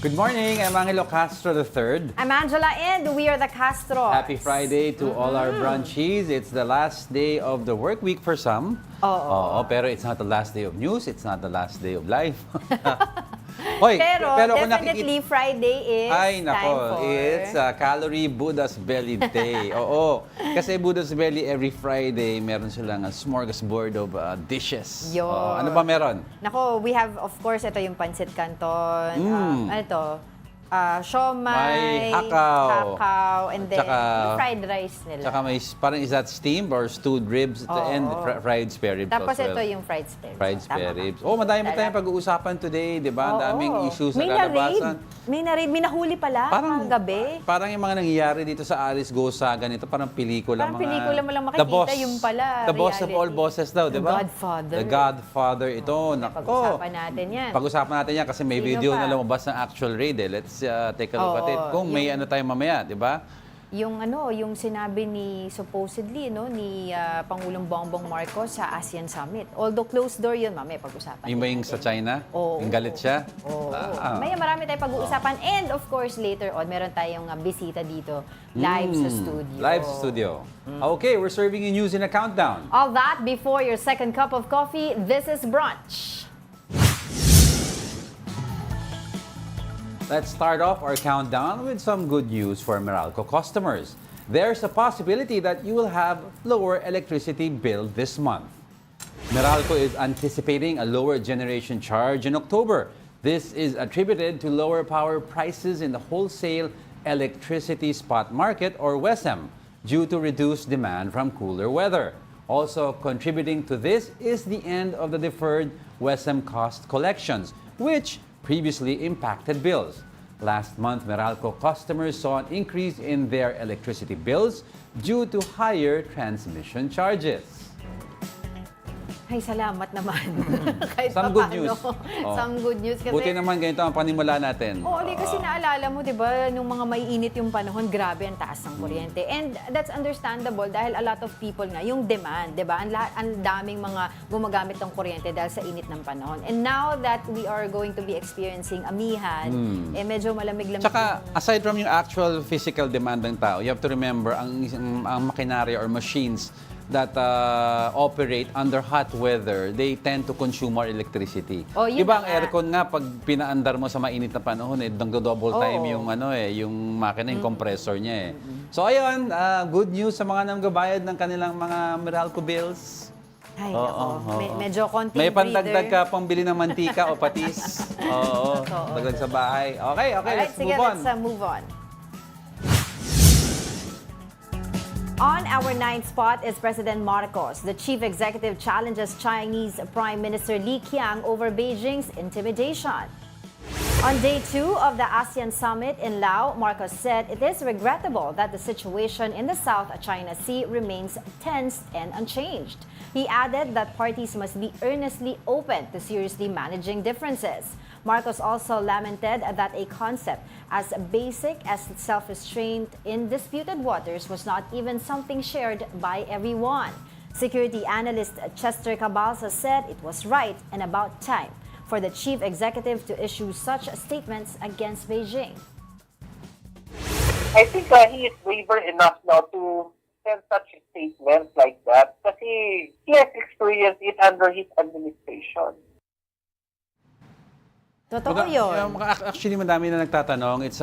Good morning, I'm Angelo Castro III. I'm Angela and we are the Castros. Happy Friday to all our brunchies. It's the last day of the work week for some. Oo, pero it's not the last day of news, it's not the last day of life. Hoy, pero kung definitely Friday is Ay, nako, time for... it's Calorie Buddha's Belly Day. Oo, kasi Buddha's Belly every Friday, meron silang a smorgasbord of dishes. Yun. Ano ba meron? Nako, we have, of course, ito yung pancit canton. Ano ito? Siomay, May hakaw. and then yung fried rice nila. Tsaka may, parang is that steamed or stewed ribs at the end, fried spare ribs Tapos as well. ito yung fried spare ribs. Fried spare ribs. Oh, madami tayong pag-uusapan today, di ba? Ang daming issues na May lalabasan. may nahuli pala gabi. Parang yung mga nangyayari dito sa Alice Gosa, ganito, parang pelikula. Parang pelikula mo lang makikita, yung pala, The boss of reality. all bosses daw, di ba? The Godfather. The Godfather, ito. Pag-usapan natin yan. Pag-usapan natin yan kasi may Sino video pa? na lumabas ng actual raid eh. Let's take a look at it. Kung may ano tayo mamaya, di ba? Yung sinabi ni supposedly ni Pangulong Bongbong Marcos sa ASEAN Summit. Although closed door yun, mamaya pag-usapan. Yung ba yung sa China? Oo. Yung galit siya? Maya marami tayong pag-uusapan. And of course, later on, meron tayong bisita dito. Live sa studio. Live sa studio. Okay, we're serving you news in a countdown. All that before your second cup of coffee. This is Brunch. Let's start off our countdown with some good news for Meralco customers. There's a possibility that you will have lower electricity bill this month. Meralco is anticipating a lower generation charge in October. This is attributed to lower power prices in the wholesale electricity spot market or WESM due to reduced demand from cooler weather. Also contributing to this is the end of the deferred WESM cost collections, which previously impacted bills. Last month, Meralco customers saw an increase in their electricity bills due to higher transmission charges. Ay, salamat naman. Kahit Some good news. Some good news. Kasi, Buti naman ganito ang panimula natin. kasi naalala mo, di ba, nung mga maiinit yung panahon, grabe ang taas ng kuryente. And that's understandable dahil a lot of people nga, yung demand, di ba? Ang daming mga gumagamit ng kuryente dahil sa init ng panahon. And now that we are going to be experiencing amihan, medyo malamig-lamig. Tsaka, aside from yung actual physical demand ng tao, you have to remember ang makinarya or machines that operate under hot weather, they tend to consume more electricity. Yun Diba ang nga. aircon nga, pag pinaandar mo sa mainit na panahon, double time yung yung makina, yung compressor niya eh. So ayun, good news sa mga nanggabayad ng kanilang mga Meralco bills. Ay, medyo konting May pandagdag breather. ka pambili ng mantika o patis. Dagdag sa bahay. Okay, Alright, let's move on. Let's move on. On our ninth spot is President Marcos. The chief executive challenges Chinese Prime Minister Li Qiang over Beijing's intimidation. On day 2 of the ASEAN Summit in Laos, Marcos said it is regrettable that the situation in the South China Sea remains tense and unchanged. He added that parties must be earnestly open to seriously managing differences. Marcos also lamented that a concept as basic as self-restraint in disputed waters was not even something shared by everyone. Security analyst Chester Cabalsa said it was right and about time for the chief executive to issue such statements against Beijing. I think he is braver enough now to send such a statement like that kasi he has experienced it under his administration. Totoo yun. Actually, madami na nagtatanong. It's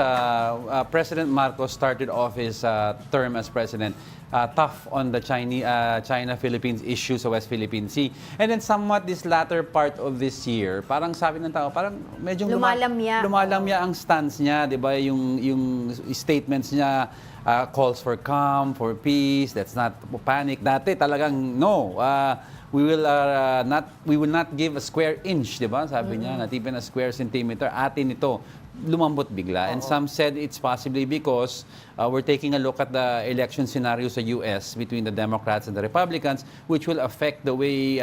President Marcos started off his term as president tough on the China-Philippines issue sa West Philippine Sea. And then somewhat this latter part of this year, parang sabi ng tao, parang medyo lumalamya ang stance niya, 'di ba? Yung statements niya calls for calm, for peace, let's not panic. Dati talagang no. We will not give a square inch, di ba? Sabi niya, not even a square centimeter. Atin ito, lumambot bigla. And some said it's possibly because we're taking a look at the election scenario sa US between the Democrats and the Republicans, which will affect the way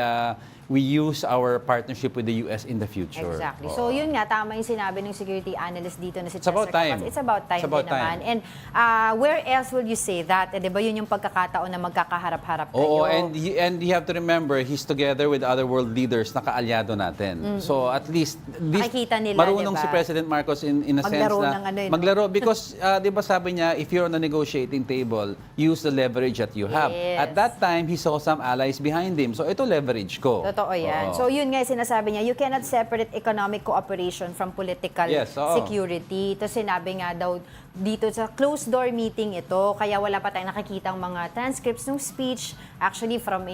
we use our partnership with the US in the future. Exactly. So yun nga, tama yung sinabi ng security analyst dito na si Chester about time. Capas. It's about time din naman. And where else will you say that? Di ba yun yung pagkakataon na magkakaharap-harap kayo? Oo, and you have to remember, he's together with other world leaders na kaalyado natin. So at least, Nakikita nila, marunong diba? si President Marcos in a Maglaro sense na ng ano yun. maglaro because di ba sabi niya, if you're on the negotiating table, use the leverage that you have. Yes. At that time, he saw some allies behind him. So ito leverage ko. Totoo yan. Oo. So yun nga yung sinasabi niya, you cannot separate economic cooperation from political Yes, oo. security. Ito sinabi nga daw dito sa closed door meeting ito, kaya wala pa tayong nakikitang mga transcripts ng speech, actually from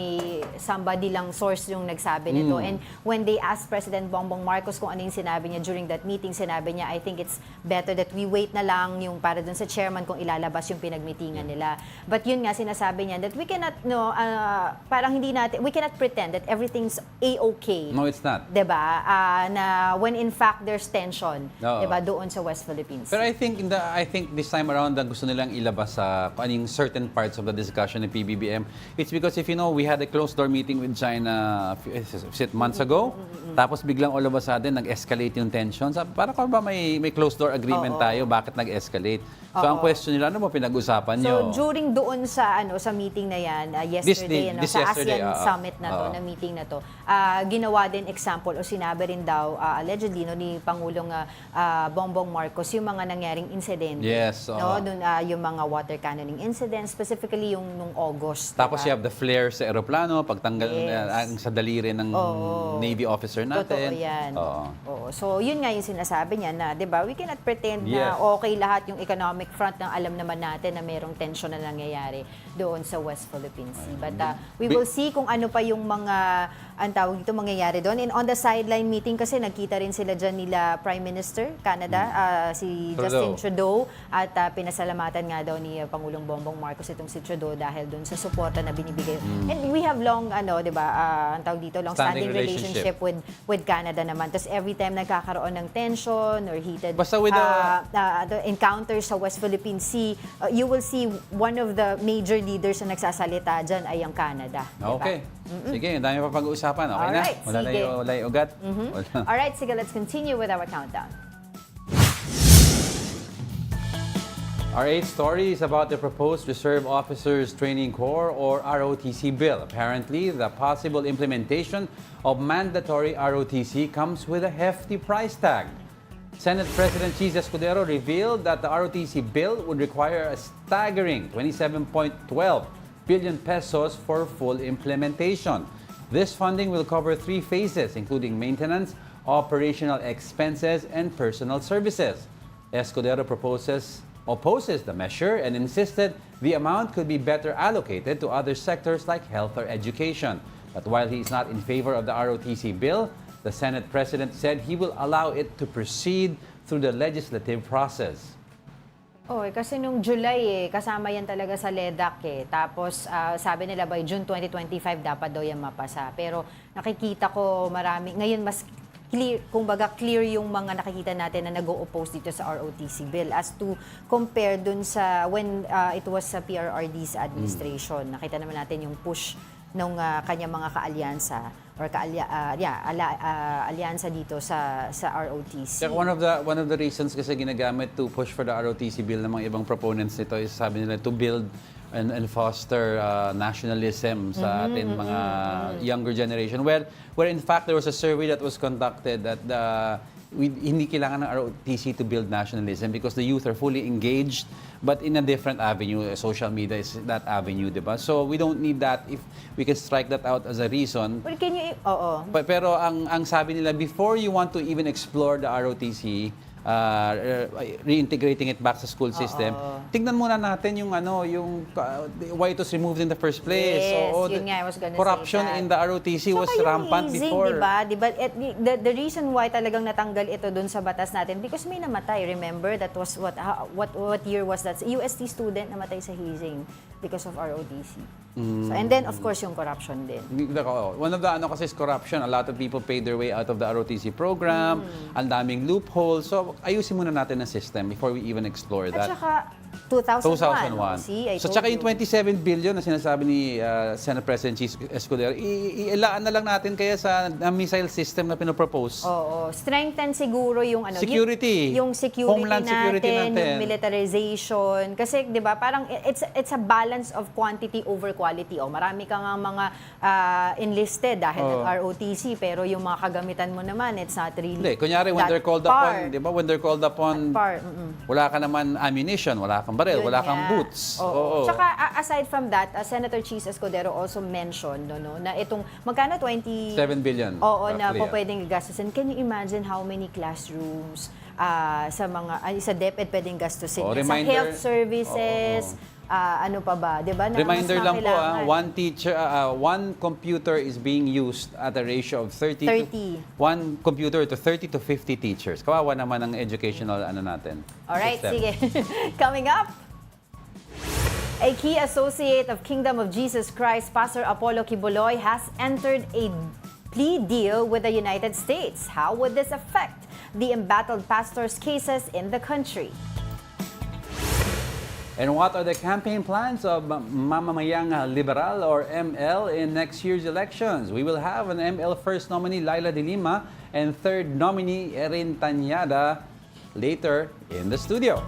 somebody lang source yung nagsabi nito. And when they asked President Bongbong Marcos kung ano yung sinabi niya during that meeting, sinabi niya, I think it's better that we wait na lang yung para dun sa chairman kung ilalabas yung pinagmitingan nila. But yun nga, sinasabi niya that we cannot, parang hindi natin, we cannot pretend that everything's A-okay. No, it's not. Diba? Na when in fact there's tension, Oo. diba, doon sa West Philippines. Pero I think this time around gusto nilang ilabas sa certain parts of the discussion ng PBBM. It's because if you know, we had a closed door meeting with China months ago. Tapos biglang all of a sudden nag-escalate yung tensions. Para ko ba may closed door agreement tayo, bakit nag-escalate? So ang question nila, ano mo pinag-usapan nyo? So during doon sa meeting na yan, yesterday, This sa yesterday, ASEAN Summit na to, na meeting na to, ginawa din example o sinabi rin daw allegedly ni Pangulong Bongbong Marcos yung mga nangyaring incident. Yes. Dun, yung mga water cannoning incidents, specifically yung nung August. Tapos diba? you have the flare sa aeroplano, pagtanggal Yes. sa daliri ng Navy officer natin. Totoo yan. Oo. So, yun nga yung sinasabi niya na, di ba, we cannot pretend na Yes. okay lahat yung economic front ng alam naman natin na merong tension na nangyayari doon sa West Philippine Sea. But we will see kung ano pa yung mga, ang tawag dito, mangyayari doon. And on the sideline meeting kasi, nagkita rin sila dyan nila Prime Minister, Canada, si Justin Trudeau. At pinasalamatan nga daw ni Pangulong Bongbong Marcos itong si Trudeau dahil doon sa suporta na binibigay. And we have long, di ba, ang tawag dito, long-standing relationship with Canada naman. Tapos every time nagkakaroon ng tension or heated Basta with the encounters sa West Philippine Sea, you will see one of the major leaders na nagsasalita dyan ay ang Canada. Diba? Okay. Sige, ang dami pa pag-uusapan. Okay Alright, na? Wala sige. na yung ugat? Wala. Alright, sige, let's continue with our countdown. Our 8th story is about the proposed Reserve Officers Training Corps or ROTC bill. Apparently, the possible implementation of mandatory ROTC comes with a hefty price tag. Senate President Cheese Escudero revealed that the ROTC bill would require a staggering 27.12 billion pesos for full implementation. This funding will cover 3 phases, including maintenance, operational expenses, and personal services. Escudero opposes the measure and insisted the amount could be better allocated to other sectors like health or education. But while he is not in favor of the ROTC bill, the Senate President said he will allow it to proceed through the legislative process. Kasi nung July kasama yan talaga sa LEDAC Tapos sabi nila by June 2025 dapat daw yan mapasa. Pero nakikita ko marami, ngayon mas clear, kumbaga clear yung mga nakikita natin na nag-o-oppose dito sa ROTC bill as to compare dun sa when it was sa PRRD's administration. Nakita naman natin yung push ng kanya mga kaalyansa or alyansa dito sa ROTC. One of the reasons kasi ginagamit to push for the ROTC bill ng mga ibang proponents nito is sabi nila to build and foster nationalism sa ating mga younger generation. Where in fact there was a survey that was conducted that hindi kailangan ng ROTC to build nationalism because the youth are fully engaged but in a different avenue. Social media is that avenue, di ba? So we don't need that if we can strike that out as a reason. Well, can you, Pero ang sabi nila, before you want to even explore the ROTC, reintegrating it back sa school system, tignan muna natin yung why it was removed in the first place. Yes, So, yun nga, I was gonna corruption say that. in the ROTC was Saka yung rampant easing, before. Diba? The reason why talagang natanggal ito dun sa batas natin because may namatay. Remember, that was what year was that? UST student namatay sa hazing because of ROTC. So, and then, of course, yung corruption din. One of the kasi is corruption. A lot of people paid their way out of the ROTC program. Ang daming loopholes. So, ayusin muna natin ang system before we even explore that. At saka, 2001. See, I So, told tsaka yung you. 27 billion na sinasabi ni Senate President Cheese Escudero, ilaan na lang natin kaya sa missile system na pinopropose. Oo, strengthen siguro yung ano, Security. yung security Homeland security natin. yung militarization. Kasi 'di ba, parang it's a balance of quantity over quality. O marami ka nga mga enlisted dahil ROTC, pero yung mga kagamitan mo naman, it's not really. Hindi, kunyari when that they're called par. upon, 'di ba? When they're called upon, wala ka naman ammunition, wala kang baril, Yun wala kang nga. boots. Oo. Tsaka aside from that, Senator Cheese Escudero also mentioned na itong magkano 7 billion. Oo, na roughly, po pwedeng gastusin. Can you imagine how many classrooms sa mga sa DepEd pwedeng gastusin? Oh, Sa reminder. health services, ano pa ba, 'di ba? Na Reminder mas lang po, makailangan. one teacher, one computer is being used at a ratio of 30. 30. One computer to 30 to 50 teachers. Kawawa naman ang educational ano natin. Alright, system. sige. Coming up, a key associate of Kingdom of Jesus Christ, Pastor Apollo Quiboloy, has entered a plea deal with the United States. How would this affect the embattled pastors' cases in the country? And what are the campaign plans of Mamamayang Liberal or ML in next year's elections? We will have an ML first nominee, Laila de Lima, and third nominee, Erin Tanyada, later in the studio.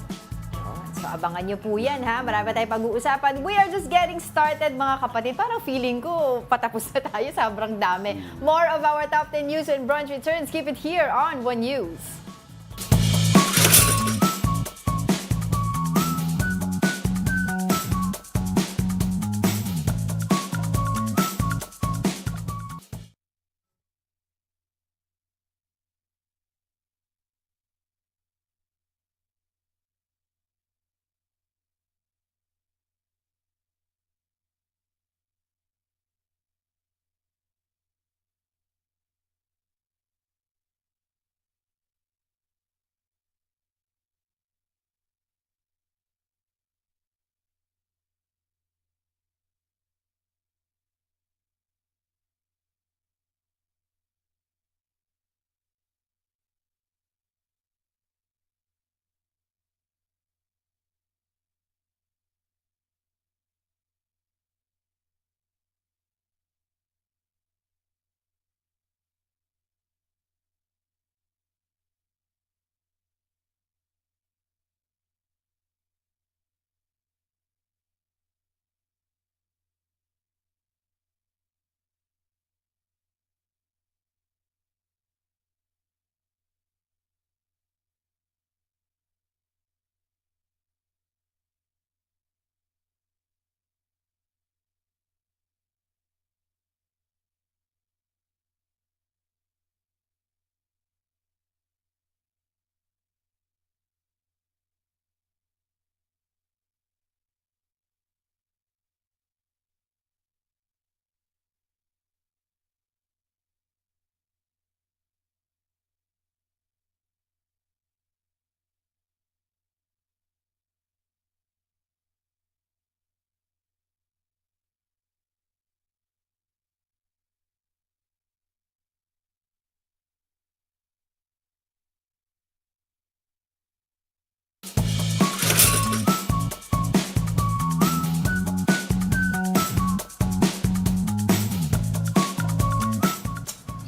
So abangan nyo po yan, ha? Marami tayong pag-uusapan. We are just getting started, mga kapatid. Parang feeling ko patapos na tayo. Sobrang dami. More of our top 10 news when Brunch returns. Keep it here on One News.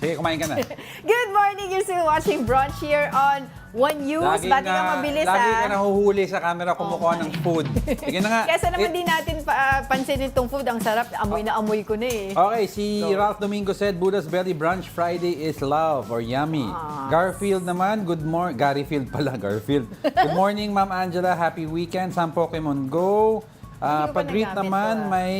Sige, kumain ka na. Good morning! You're still watching Brunch here on One News. Bati ka mabilis, lagi ha? ka nahuhuli sa camera kumukuha ng food. Sige na nga. Kesa naman di natin pansinin itong food. Ang sarap. Amoy na amoy ko na eh. Okay, si Ralph Domingo said, Buddha's Belly Brunch Friday is love or yummy. Garfield naman, good morning. Garyfield pala, Garfield. Good morning, Ma'am Angela. Happy weekend. Some Pokemon Go. Hindi ko pa Pag-greet nagamit naman, to, may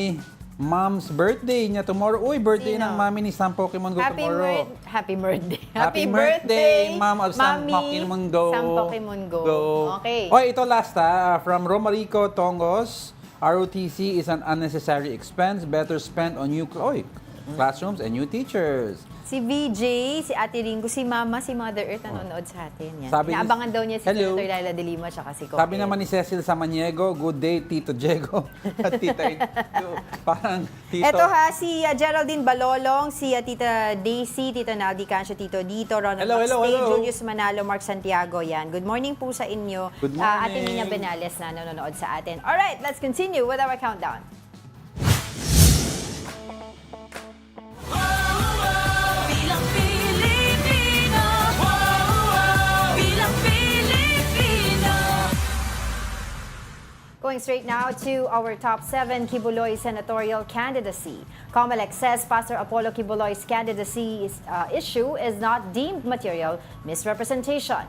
Mom's birthday niya tomorrow. Uy, birthday Sino? ng mami ni Sam Pokemon Go tomorrow. Happy birthday. Happy birthday, Ma'am of Sam Mami Pokemon Go. Sam Pokemon Go. Okay. Okay, ito last from Romarico Tongos. ROTC is an unnecessary expense. Better spent on new... Oy, classrooms and new teachers. Si VJ, si Ate Ringo, si Mama, si Mother Earth nanonood sa atin. Yan. Sabi ni- Inaabangan daw niya si Hello. Senator Laila de Lima at si Coque. Sabi naman ni Cecil Samaniego, good day, Tito Diego. At Tita parang Tito. Eto ha, si Geraldine Balolong, si Tita Daisy, Tita Naldi Cancio, Tito Dito, Ronald Maxtay, Julius Manalo, Mark Santiago, yan. Good morning po sa inyo. Good morning. Ate Nina Benales na nanonood sa atin. Alright, let's continue with our countdown. Bilang Pilipino, bilang Pilipino. Going straight now to our top 7 Quiboloy senatorial candidacy. COMELEC says Pastor Apollo Quiboloy's candidacy issue is not deemed material misrepresentation.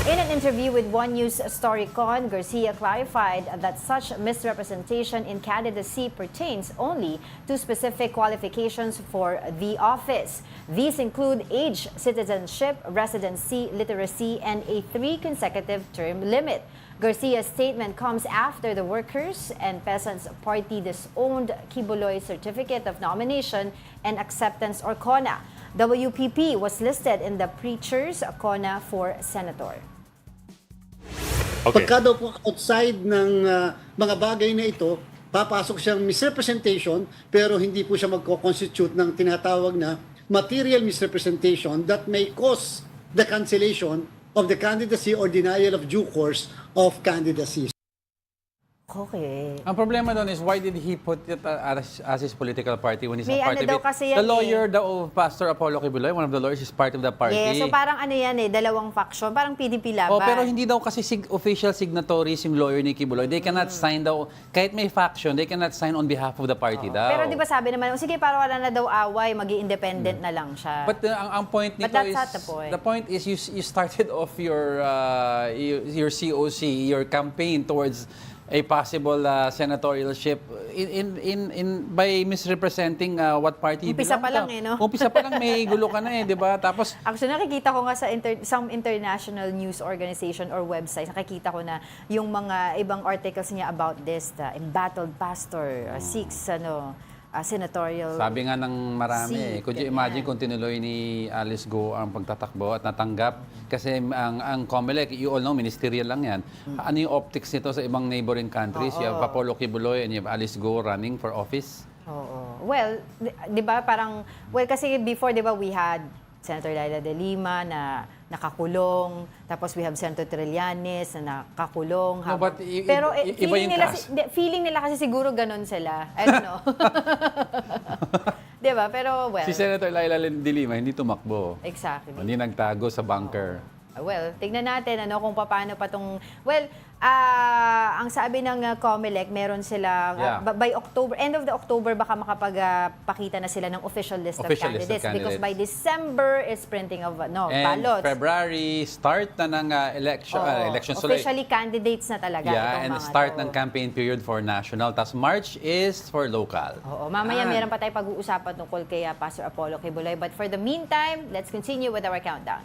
In an interview with One News Storycon, Garcia clarified that such misrepresentation in candidacy pertains only to specific qualifications for the office. These include age, citizenship, residency, literacy, and a 3 consecutive term limit. Garcia's statement comes after the Workers and Peasants Party disowned Quiboloy's Certificate of Nomination and Acceptance or CONA. WPP was listed in the Preacher's CONA for Senator. Pagka daw po outside ng mga bagay na ito, papasok siyang misrepresentation pero hindi po siya magko-constitute ng tinatawag na material misrepresentation that may cause the cancellation of the candidacy or denial of due course of candidacy. Okay. Ang problema doon is why did he put it as his political party when he's May not part ano of daw it? kasi yan The lawyer daw of Pastor Apollo Quiboloy, one of the lawyers, is part of the party. Yeah, so parang ano yan dalawang faction, parang PDP laban. Oh, pero hindi daw kasi official signatories yung lawyer ni Quiboloy. They cannot sign daw, kahit may faction, they cannot sign on behalf of the party daw. Pero di ba sabi naman, sige, para wala na daw away, maging independent na lang siya. But ang point nito But that's is, not the point. is you started off your COC, your campaign towards a possible senatorialship by misrepresenting what party you Umpisa belong pa lang to. no? Umpisa pa lang may gulo ka na di ba? Tapos Actually, nakikita ko nga sa some international news organization or websites, nakikita ko na yung mga ibang articles niya about this, the embattled pastor seeks senatorial. sabi nga ng marami, could you imagine ganyan. kung tinuloy ni Alice Go ang pagtatakbo at natanggap? Kasi ang COMELEC, you all know, ministerial lang yan. Ano yung optics nito sa ibang neighboring countries? You have Apollo Quiboloy and you have Alice Go running for office? Oo. Well, di ba parang, kasi before, di ba, we had Senator Laila de Lima na nakakulong, tapos we have Senator Trillanes na nakakulong. No, but pero iba yung cast. feeling nila kasi siguro ganun sila. I don't know. Di ba? Pero well. Si Senator Laila de Lima hindi tumakbo. Exactly. Hindi nagtago sa bunker. Well, tignan natin kung paano pa tong ang sabi ng COMELEC, meron silang by October, end of the October baka makapagpakita na sila ng official list of candidates because by December is printing of And ballots. February start na ng election. Officially candidates na talaga itong and mga start to. ng campaign period for national. Tapos March is for local. Oo, mamaya meron pa tayo pag-uusapan tungkol kay Pastor Apollo Quiboloy. But for the meantime, let's continue with our countdown.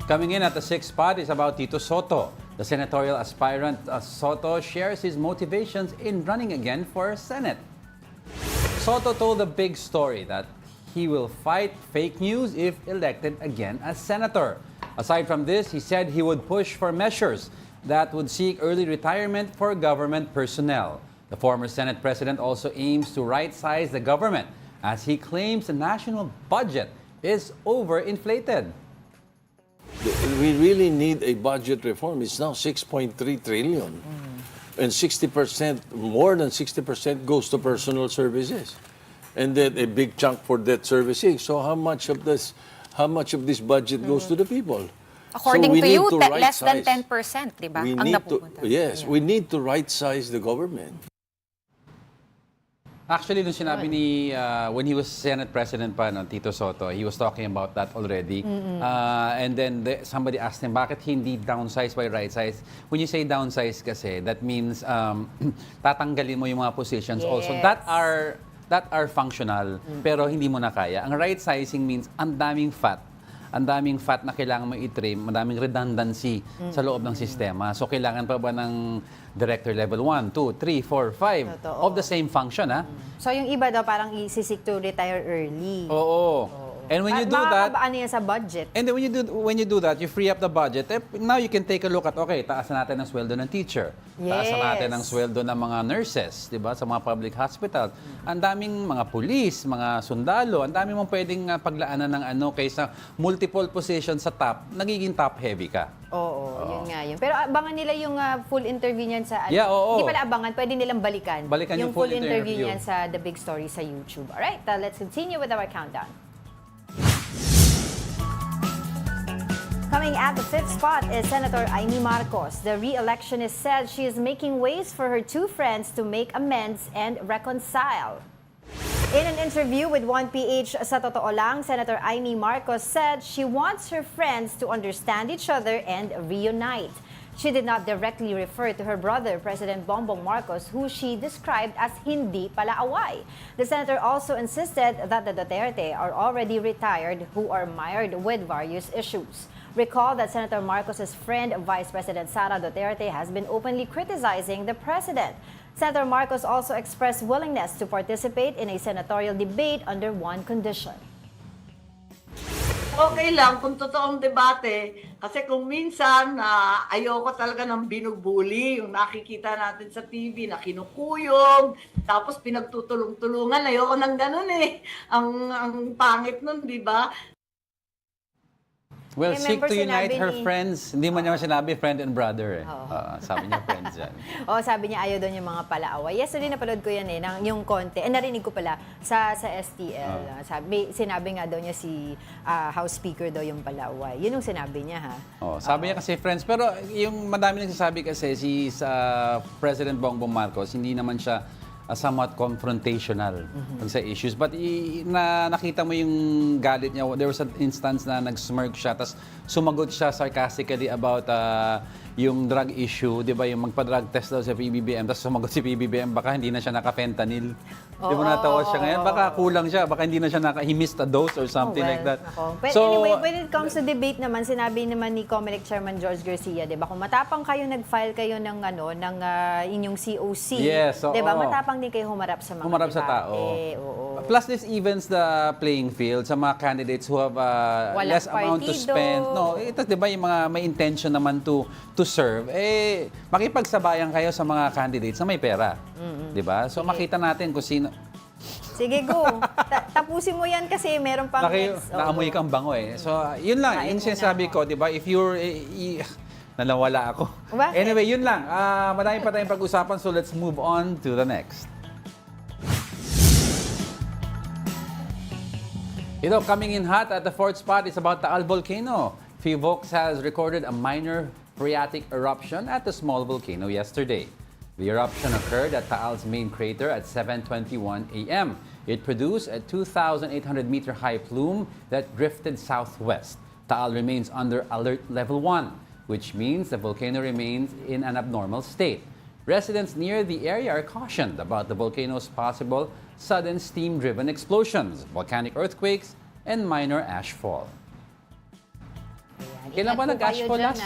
Coming in at the 6th spot is about Tito Soto. The senatorial aspirant Soto shares his motivations in running again for Senate. Soto told a big story that he will fight fake news if elected again as senator. Aside from this, he said he would push for measures that would seek early retirement for government personnel. The former Senate president also aims to right-size the government as he claims the national budget is overinflated. We really need a budget reform. It's now 6.3 trillion. And 60%, more than 60% goes to personal services. And then a big chunk for debt servicing. So how much of this budget goes to the people? According So we to need you, to less than right-size. 10%, di ba? We Ang need to, napupunta. yes, we need to right-size the government. Actually, nung sinabi ni, when he was Senate President pa, Tito Soto, he was talking about that already. And then somebody asked him, bakit hindi downsize by right size? When you say downsize kasi, that means tatanggalin mo yung mga positions also that are functional, pero hindi mo na kaya. Ang right sizing means ang daming fat, ang daming fat na kailangan mo i-trim, madaming redundancy sa loob ng sistema. So, kailangan pa ba ng director level 1, 2, 3, 4, 5 Totoo. of the same function, ha? So yung iba daw parang isisik to retire early. Oo. And when you do that, Makakabaan yan sa budget. and then when you do that, you free up the budget. Now you can take a look at, okay, taasan natin ang sweldo ng teacher. Taasan natin ang sweldo ng mga nurses, di ba, sa mga public hospital. Ang daming mga pulis, mga sundalo, ang daming mong pwedeng paglaanan ng kaysa multiple positions sa top, nagiging top heavy ka. Oo, yun nga yun. Pero abangan nila yung full interview niyan sa... Yeah, oo. Hindi pala abangan, pwede nilang balikan. Balikan yung full interview. niyan sa The Big Story sa YouTube. Alright, let's continue with our countdown. Coming at the fifth spot is Senator Amy Marcos. The re-electionist said she is making ways for her two friends to make amends and reconcile. In an interview with 1PH sa Totoo Lang, Senator Amy Marcos said she wants her friends to understand each other and reunite. She did not directly refer to her brother, President Bongbong Marcos, who she described as hindi palaaway. The senator also insisted that the Duterte are already retired who are mired with various issues. Recall that Senator Marcos's friend, Vice President Sara Duterte, has been openly criticizing the president. Senator Marcos also expressed willingness to participate in a senatorial debate under one condition. Okay lang kung totoong debate kasi kung minsan ayoko talaga ng binubuli, yung nakikita natin sa TV na kinukuyog, tapos pinagtutulong-tulungan, ayoko ng ganun eh. Ang pangit nun, di ba? Well, seek Remember, to unite sinabi her ni- friends. Hindi man niya sinabi friend and brother eh. Sabi niya friends yan. Sabi niya ayaw daw yung mga palaaway. Yesterday napanood ko yan yung konti. Narinig ko pala sa STL. Sinabi nga daw niya si House Speaker daw yung palaaway. Yun yung sinabi niya ha. Sabi niya kasi friends. Pero yung madami nagsasabi kasi si President Bongbong Marcos, hindi naman siya somewhat confrontational pag sa issues. But nakita mo yung galit niya. There was an instance na nag-smirk siya, tapos sumagot siya sarcastically about yung drug issue, di ba? Yung magpa-drug test daw sa PBBM, tapos sumagot si PBBM, baka hindi na siya naka-fentanyl. Di ba natawa siya ngayon? Baka kulang siya, baka hindi na siya he missed a dose or something like that. But anyway, when it comes to debate naman, sinabi naman ni Comelec Chairman George Garcia, di ba? Kung matapang kayo, nag-file kayo ng inyong COC. Yes, oo. Di ba? Matapang din kayo humarap sa mga Humarap sa debate. tao. Oo. Plus, this evens the playing field sa mga candidates who have Walang less amount to partido. spend. No, ito, di ba, yung mga may intention naman to serve, makipagsabayan kayo sa mga candidates na may pera. Di ba? So, makita natin kung sino. Sige, go. Tapusin mo yan kasi meron pang next. Naamoy kang bango eh. So, yun lang. Kain Yung muna sinasabi ako. ko, di ba, if you're... nalawala ako. Bakit? Anyway, yun lang. Marami pa tayong pag-usapan, so let's move on to the next. Coming in hot at the fourth spot is about Taal Volcano. Fivox has recorded a minor phreatic eruption at the small volcano yesterday. The eruption occurred at Taal's main crater at 7:21 a.m. It produced a 2,800-meter high plume that drifted southwest. Taal remains under alert level 1, which means the volcano remains in an abnormal state. Residents near the area are cautioned about the volcano's possible sudden steam-driven explosions, volcanic earthquakes, and minor ashfall. Kailan ba nag-ashfall last?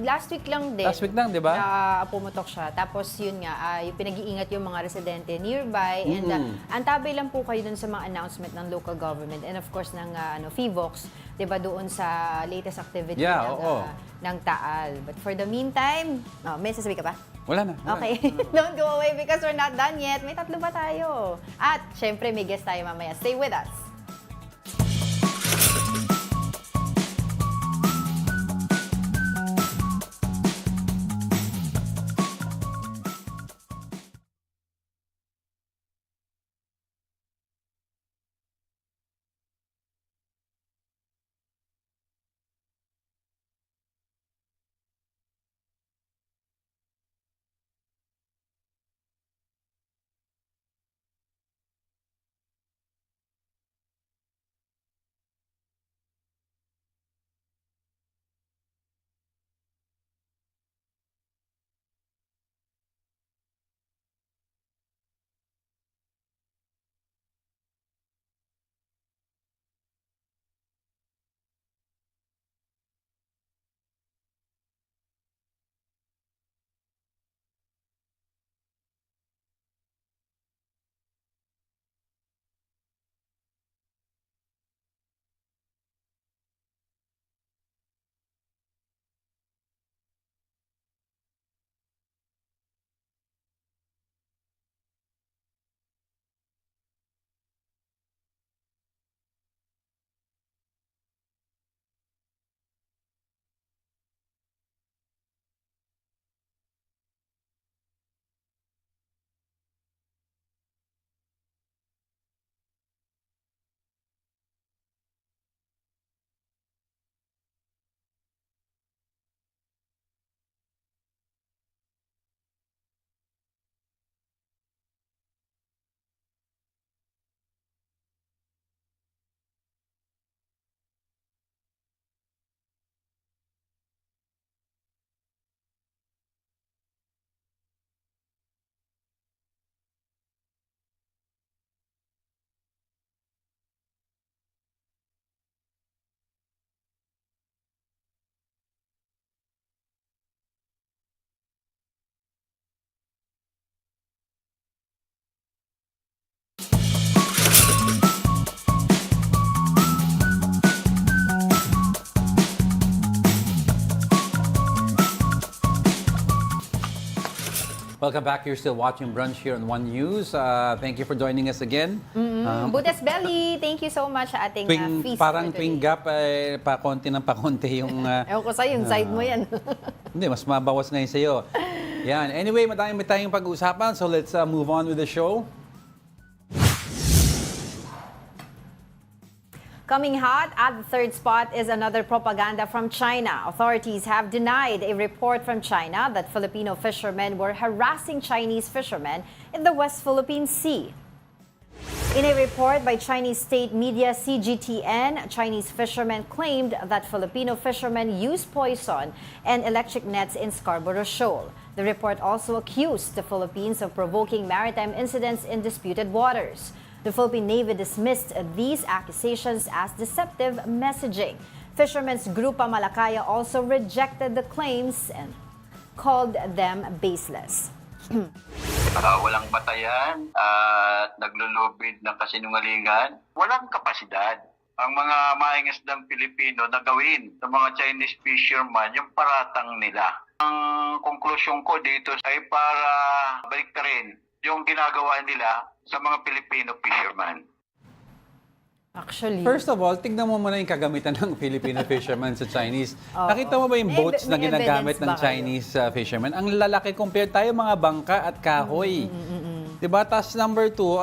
Last week lang din. Last week lang, di ba? Pumutok siya. Tapos yun nga, yung pinag-iingat yung mga residente nearby. And antabay lang po kayo dun sa mga announcement ng local government and of course ng Fivox, di ba, doon sa latest activity ng Taal. But for the meantime, may sasabi ka pa? Wala na. Okay, don't go away because we're not done yet. May tatlo pa tayo. At syempre may guest tayo mamaya. Stay with us. Welcome back. You're still watching Brunch here on One News. Thank you for joining us again. Budas Belly, thank you so much sa ating feast Parang for tuwing today. gap, pakonti ng pakonti yung... Ewan ko sa'yo, yung side mo yan. Hindi, mas mabawas ngayon sa'yo. Yan. Anyway, madami tayong pag-uusapan. So let's move on with the show. Coming hot at the third spot is another propaganda from China. Authorities have denied a report from China that Filipino fishermen were harassing Chinese fishermen in the West Philippine Sea. In a report by Chinese state media CGTN, Chinese fishermen claimed that Filipino fishermen used poison and electric nets in Scarborough Shoal. The report also accused the Philippines of provoking maritime incidents in disputed waters. The Philippine Navy dismissed these accusations as deceptive messaging. Fishermen's Group Malacaya also rejected the claims and called them baseless. Walang batayan at naglulubid ng kasinungalingan. Walang kapasidad ang mga mahingisdang Pilipino na gawin ng mga Chinese fishermen yung paratang nila. Ang konklusyon ko dito ay para baliktarin yung ginagawa nila sa mga Filipino fishermen. Actually, First of all, tignan mo muna yung kagamitan ng Filipino fishermen sa Chinese. Oo. Nakita mo ba yung May boats na may ginagamit evidence ng ba kayo? Chinese fishermen? Ang lalaki compared tayo mga bangka at kahoy. Diba? Tapos number two,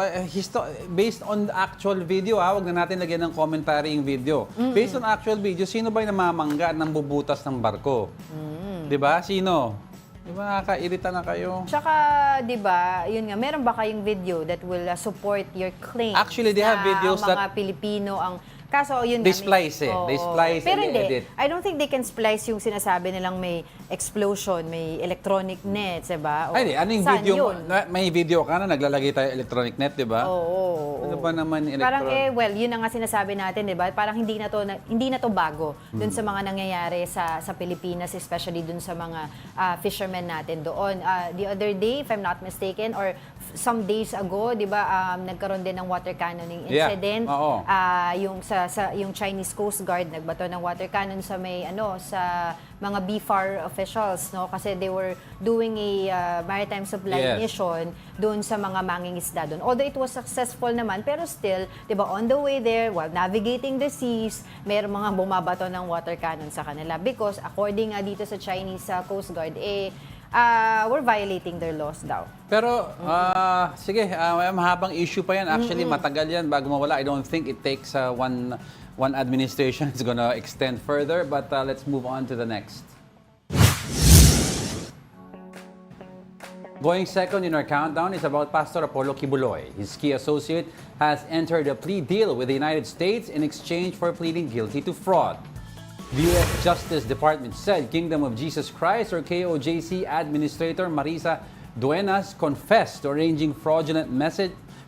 based on the actual video, wag na natin lagyan ng commentary yung video. Based on actual video, sino ba yung namamangga at nambubutas ng barko? Diba? Sino? Diba nakakairita na kayo? tsaka, di ba, yun nga, meron ba kayong video that will support your claim? Actually, they have videos ang mga that- Pilipino ang... Kaso, yun They nga, splice eh. They Oo. splice Pero and hindi, edit. I don't think they can splice yung sinasabi nilang may explosion, may electronic nets, diba? O, Ay, ano yung saan video mo? yun? May video ka na naglalagay tayo electronic net, diba? Oo. Ano ba naman yung Parang electronic? well, yun ang nga sinasabi natin, 'di ba? Parang hindi na to bago dun sa mga nangyayari sa Pilipinas, especially dun sa mga fishermen natin doon. The other day, if I'm not mistaken, or some days ago, 'di ba, nagkaroon din ng water cannoning Yeah. incident. Oo. Yung yung Chinese Coast Guard nagbato ng water cannon sa sa mga BFAR officials, no, kasi they were doing a maritime supply Yes. mission doon sa mga mangingisda doon. Although it was successful naman, pero still, 'di ba, on the way there while navigating the seas, mayroong mga bumabato ng water cannon sa kanila because according dito sa Chinese Coast Guard we're violating their laws daw. Pero, sige, mahabang issue pa yan. Actually, matagal yan bago mawala. I don't think it takes one administration. It's gonna extend further. But let's move on to the next. Going second in our countdown is about Pastor Apollo Quiboloy. His key associate has entered a plea deal with the United States in exchange for pleading guilty to fraud. The U.S. Justice Department said Kingdom of Jesus Christ, or KOJC, Administrator Marisa Duenas confessed to arranging fraudulent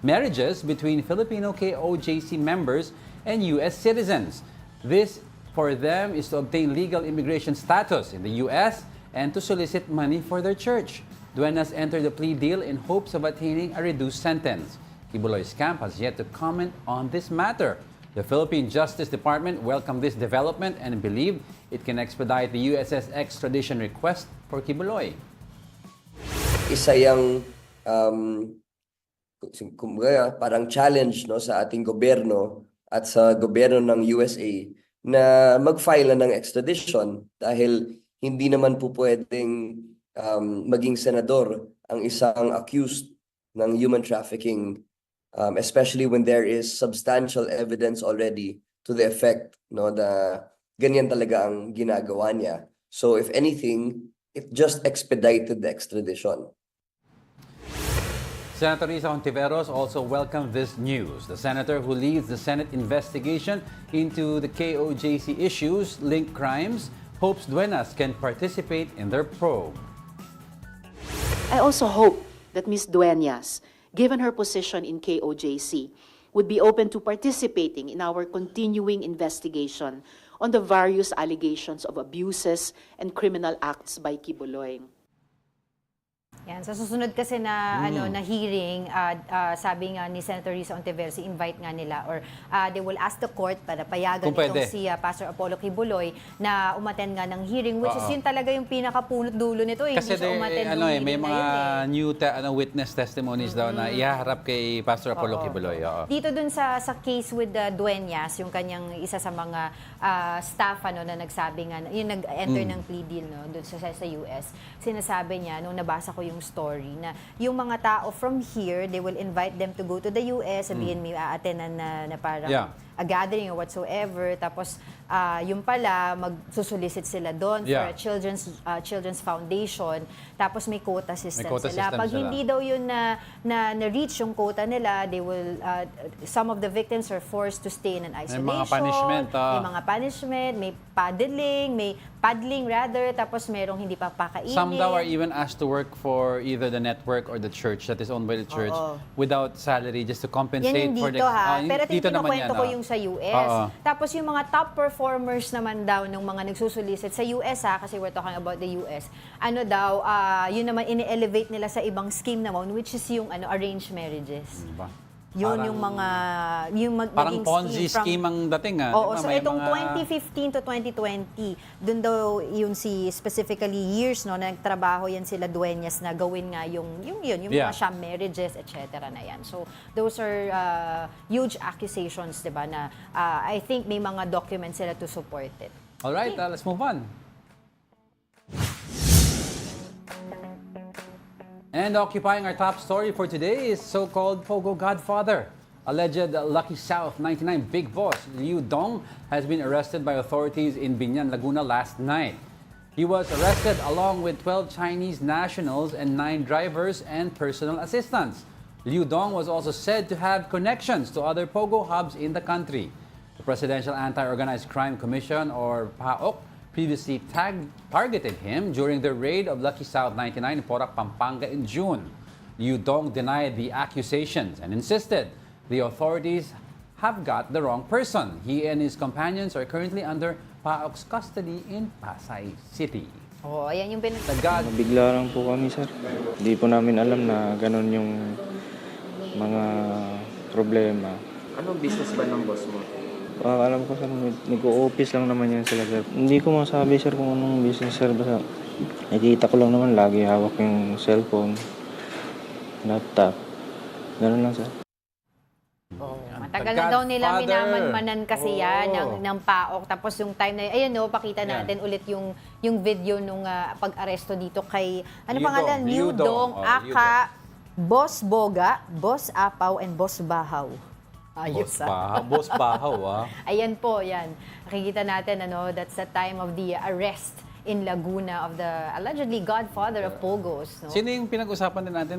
marriages between Filipino KOJC members and U.S. citizens. This, for them, is to obtain legal immigration status in the U.S. and to solicit money for their church. Duenas entered the plea deal in hopes of attaining a reduced sentence. Quiboloy's camp has yet to comment on this matter. The Philippine Justice Department welcomed this development and believed it can expedite the US's extradition request for Quiboloy. Isa yung kumbaga, parang challenge, no, sa ating gobyerno at sa gobyerno ng USA na mag-file na ng extradition dahil hindi naman po pwedeng maging senador ang isang accused ng human trafficking, especially when there is substantial evidence already to the effect, no, na ganyan talaga ang ginagawa niya. So if anything, it just expedited the extradition. Senator Risa Hontiveros also welcomed this news. The senator who leads the Senate investigation into the KOJC issues, linked crimes, hopes Duenas can participate in their probe. I also hope that Ms. Duenas, given her position in KOJC, would be open to participating in our continuing investigation on the various allegations of abuses and criminal acts by Quiboloy. Yan, sa susunod kasi na na hearing, sabi nga ni Senator Risa Ontiveros, invite nga nila or they will ask the court para payagan Kung pwede. itong si Pastor Apollo Quiboloy na umattend nga ng hearing, which is yun talaga yung pinakapunot dulo nito. Kasi Hindi siya umattend ng may hearing na mga yun, new witness testimonies daw na ihaharap kay Pastor Apollo Quiboloy. Oo. Dito dun sa case with the Dueñas, yung kanyang isa sa mga staff na nagsabi nga, yung nag-enter ng plea deal dun sa US, sinasabi niya, nung nabasa ko yung story, na yung mga tao from here, they will invite them to go to the US, sabihin may a-attendan na parang a gathering or whatsoever, tapos yung pala, magsusolicit sila doon for a children's foundation, tapos may quota system quota sila. system Pag sila. hindi daw yun na-reach yung quota nila, they will, some of the victims are forced to stay in an isolation. mga punishment, May mga punishment, may paddling rather, tapos merong hindi pa pakainin. Some daw are even asked to work for either the network or the church that is owned by the church without salary just to compensate Yan yung for dito ha. yung Pero dito naman kinukwento yan, ko yung sa US. Tapos yung mga top performers naman daw ng mga nagsusulisit sa US kasi we're talking about the US. Ano daw, yun naman ini-elevate nila sa ibang scheme naman, which is yung arranged marriages. Diba? Yun Parang- yung mga Parang naging Ponzi from- scheme ang dating Oo, Diba? so May itong mga- 2015 to 2020, dun daw yung specifically years na nagtrabaho yan sila Dueñas na gawin nga yung mga sham marriages, etc. na yan. So those are huge accusations, 'di ba, na I think may mga documents sila to support it. All right, let's move on. And occupying our top story for today is so-called Pogo Godfather. Alleged Lucky South 99 big boss Liu Dong has been arrested by authorities in Binyan, Laguna last night. He was arrested along with 12 Chinese nationals and 9 drivers and personal assistants. Liu Dong was also said to have connections to other Pogo hubs in the country. The Presidential Anti-Organized Crime Commission, or PAOK, previously targeted him during the raid of Lucky South 99 in Porac, Pampanga in June. Liu Dong denied the accusations and insisted the authorities have got the wrong person. He and his companions are currently under PAOK's custody in Pasay City. Oh, ayan yung God, Bigla lang po kami, sir. Hindi po namin alam na ganun yung mga problema. Anong business ba ng boss mo? Alam ko, sir, nag-o-office lang naman yan sila, sir. Hindi ko masabi, sir, kung anong business, sir. Basta nakikita ko lang naman lagi hawak yung cellphone, laptop. Ganun lang, sir. Matagal na daw nila Godfather. minamanmanan kasi yan ng PAOK. Tapos yung time na ayan pakita natin ulit yung video nung pag-aresto dito kay, ano Liu pangalan? Dong. Liu Liu Dong. Dong, Oh, Liu aka Boss Boga, Boss Apaw, and Boss Bahaw. Ayos Boss Bahaw, Ayan po, yan. Nakikita natin, that's the time of the arrest in Laguna of the allegedly godfather of Pogos. No? Sino yung pinag-usapan din natin?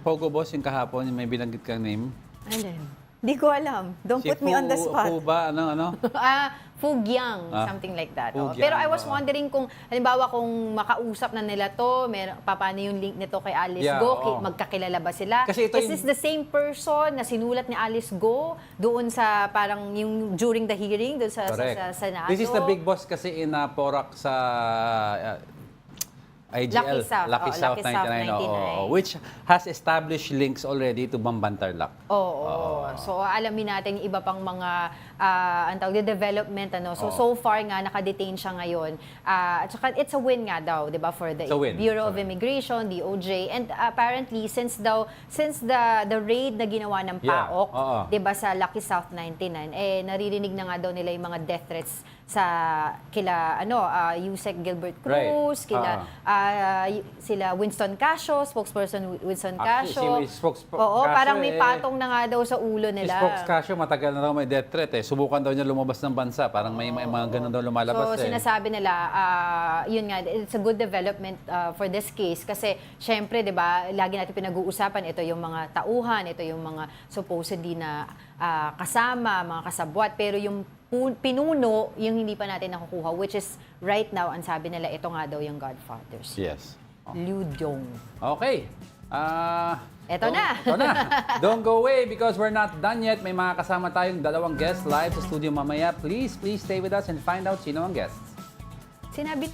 Pogo boss yung kahapon, yung may binanggit kang name? Hindi ko alam. Don't put me on the spot. Fu ba? Ano? Fugyang, something like that. Fugyang, Pero I was wondering kung, halimbawa kung makausap na nila to, paano yung link nito kay Alice Go, magkakilala ba sila? Kasi ito Is this the same person na sinulat ni Alice Go doon sa parang yung during the hearing, doon sa Senado? This is the big boss kasi in Porac sa IGL, Lucky South 99, which has established links already to Bambantarlac. So alamin natin yung iba pang mga development So far nga naka-detain siya ngayon. At saka it's a win nga daw, 'di ba, for the Bureau of Immigration, DOJ, and apparently since the raid na ginawa ng PAOK, 'di ba, sa Lucky South 99, naririnig na nga daw nila yung mga death threats sa Yusek Gilbert Cruz, sila Winston Casio, spokesperson Winston Casio. Parang may patong na nga daw sa ulo nila. Si Casio, matagal na daw may death threat Subukan daw niya lumabas ng bansa. Parang may mga ganun daw lumalabas. So sinasabi nila, yun nga, it's a good development for this case. Kasi syempre, di ba, lagi natin pinag-uusapan, ito yung mga tauhan, ito yung mga supposedly na kasama, mga kasabwat. Pero yung pinuno, yung hindi pa natin nakukuha, which is right now, ang sabi nila, ito nga daw yung Godfathers. Yes. Liu Dong. Okay. Ito na. Don't go away because we're not done yet. May mga kasama tayong dalawang guests live sa studio mamaya. Please stay with us and find out sino ang guests. Sinabi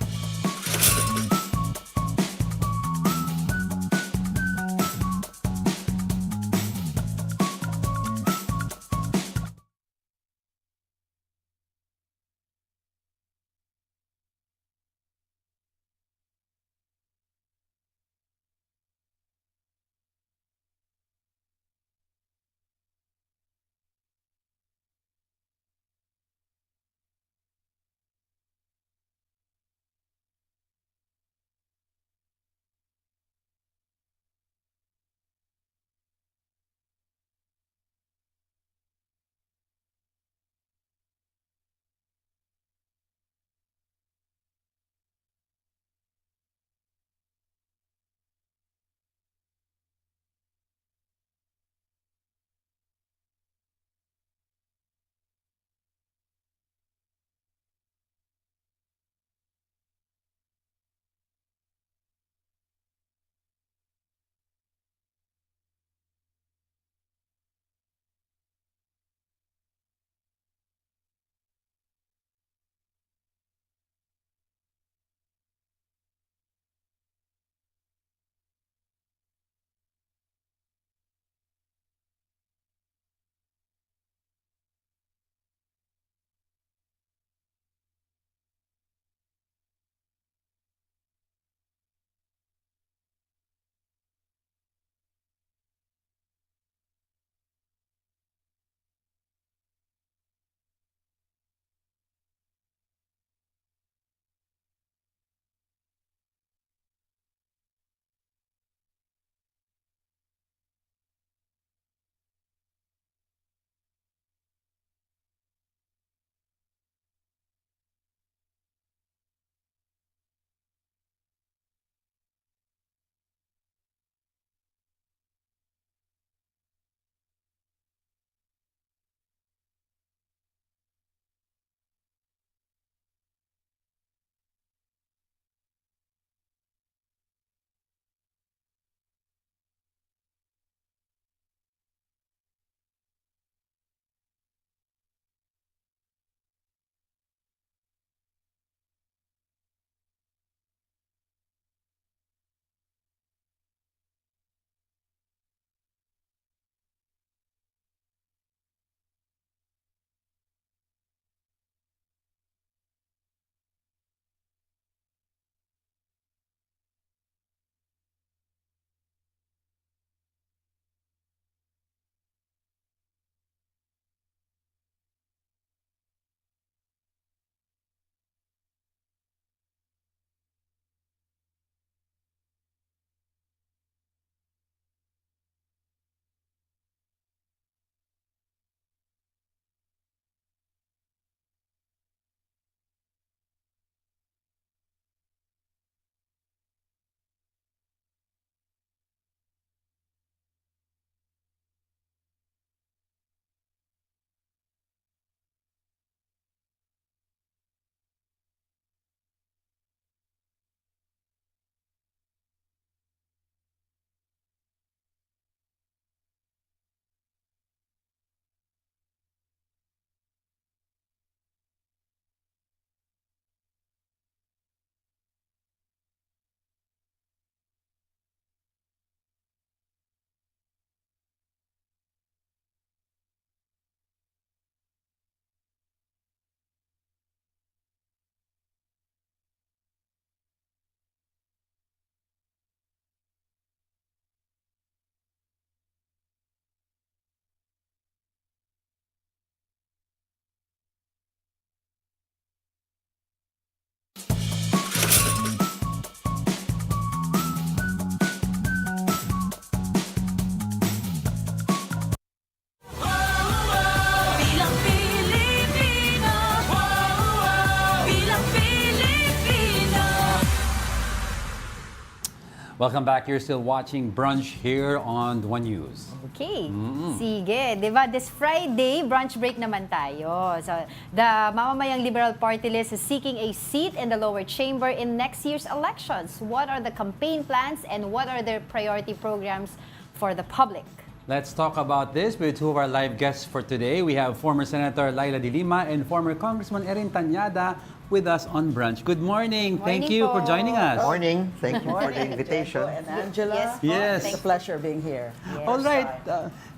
Welcome back. You're still watching Brunch here on One News. Okay. Sige. Diba, this Friday, brunch break naman tayo. So, the Mamamayang Liberal Party List is seeking a seat in the lower chamber in next year's elections. What are the campaign plans and what are their priority programs for the public? Let's talk about this with two of our live guests for today. We have former Senator Laila de Lima and former Congressman Erin Tanyada with us on Brunch. Good morning. Thank you for joining us. Morning. Thank you for the invitation. And Angela, Yes. it's a pleasure being here. All right.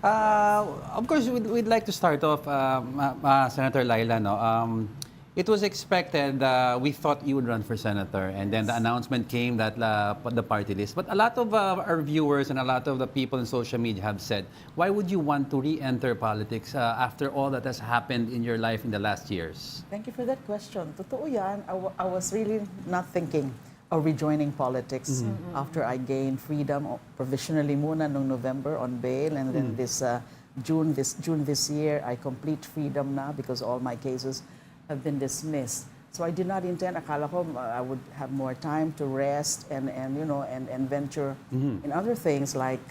Of course, we'd like to start off, Senator Laila. No? It was expected, we thought you would run for senator, and then the announcement came that the party list. But a lot of our viewers and a lot of the people in social media have said, why would you want to re-enter politics after all that has happened in your life in the last years? Thank you for that question. Totoo yan, I was really not thinking of rejoining politics after I gained freedom provisionally muna noong November on bail, and then this June this year, I complete freedom na because all my cases have been dismissed. So I did not intend, akala ko I would have more time to rest and venture in other things like